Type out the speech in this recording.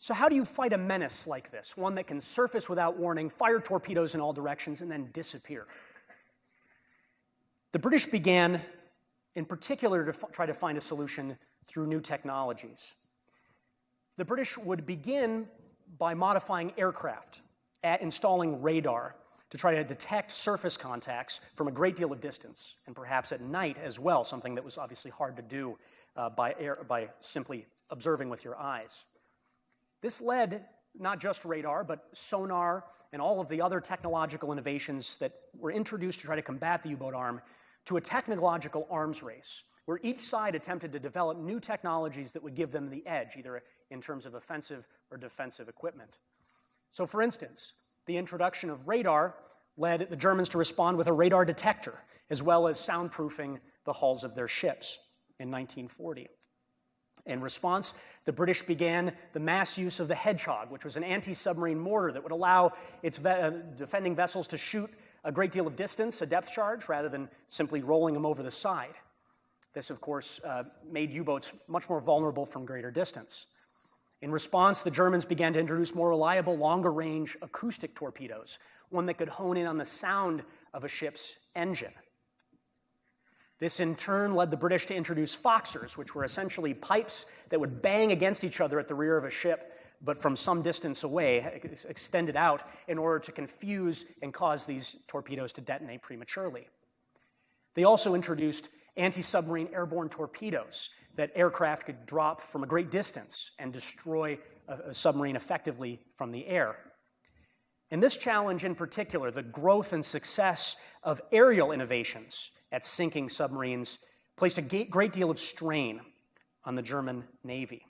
So how do you fight a menace like this, one that can surface without warning, fire torpedoes in all directions, and then disappear? The British began, in particular, to try to find a solution through new technologies. The British would begin by modifying aircraft, installing radar to try to detect surface contacts from a great deal of distance, and perhaps at night as well, something that was obviously hard to do by simply observing with your eyes. This led not just radar, but sonar and all of the other technological innovations that were introduced to try to combat the U-boat arm to a technological arms race, where each side attempted to develop new technologies that would give them the edge, either in terms of offensive or defensive equipment. So, for instance, the introduction of radar led the Germans to respond with a radar detector, as well as soundproofing the hulls of their ships in 1940. In response, the British began the mass use of the Hedgehog, which was an anti-submarine mortar that would allow its defending vessels to shoot a great deal of distance, a depth charge, rather than simply rolling them over the side. This, of course, made U-boats much more vulnerable from greater distance. In response, the Germans began to introduce more reliable, longer-range acoustic torpedoes, one that could hone in on the sound of a ship's engine. This, in turn, led the British to introduce Foxers, which were essentially pipes that would bang against each other at the rear of a ship, but from some distance away, extended out in order to confuse and cause these torpedoes to detonate prematurely. They also introduced anti-submarine airborne torpedoes that aircraft could drop from a great distance and destroy a submarine effectively from the air. And this challenge in particular, the growth and success of aerial innovations at sinking submarines, placed a great deal of strain on the German Navy.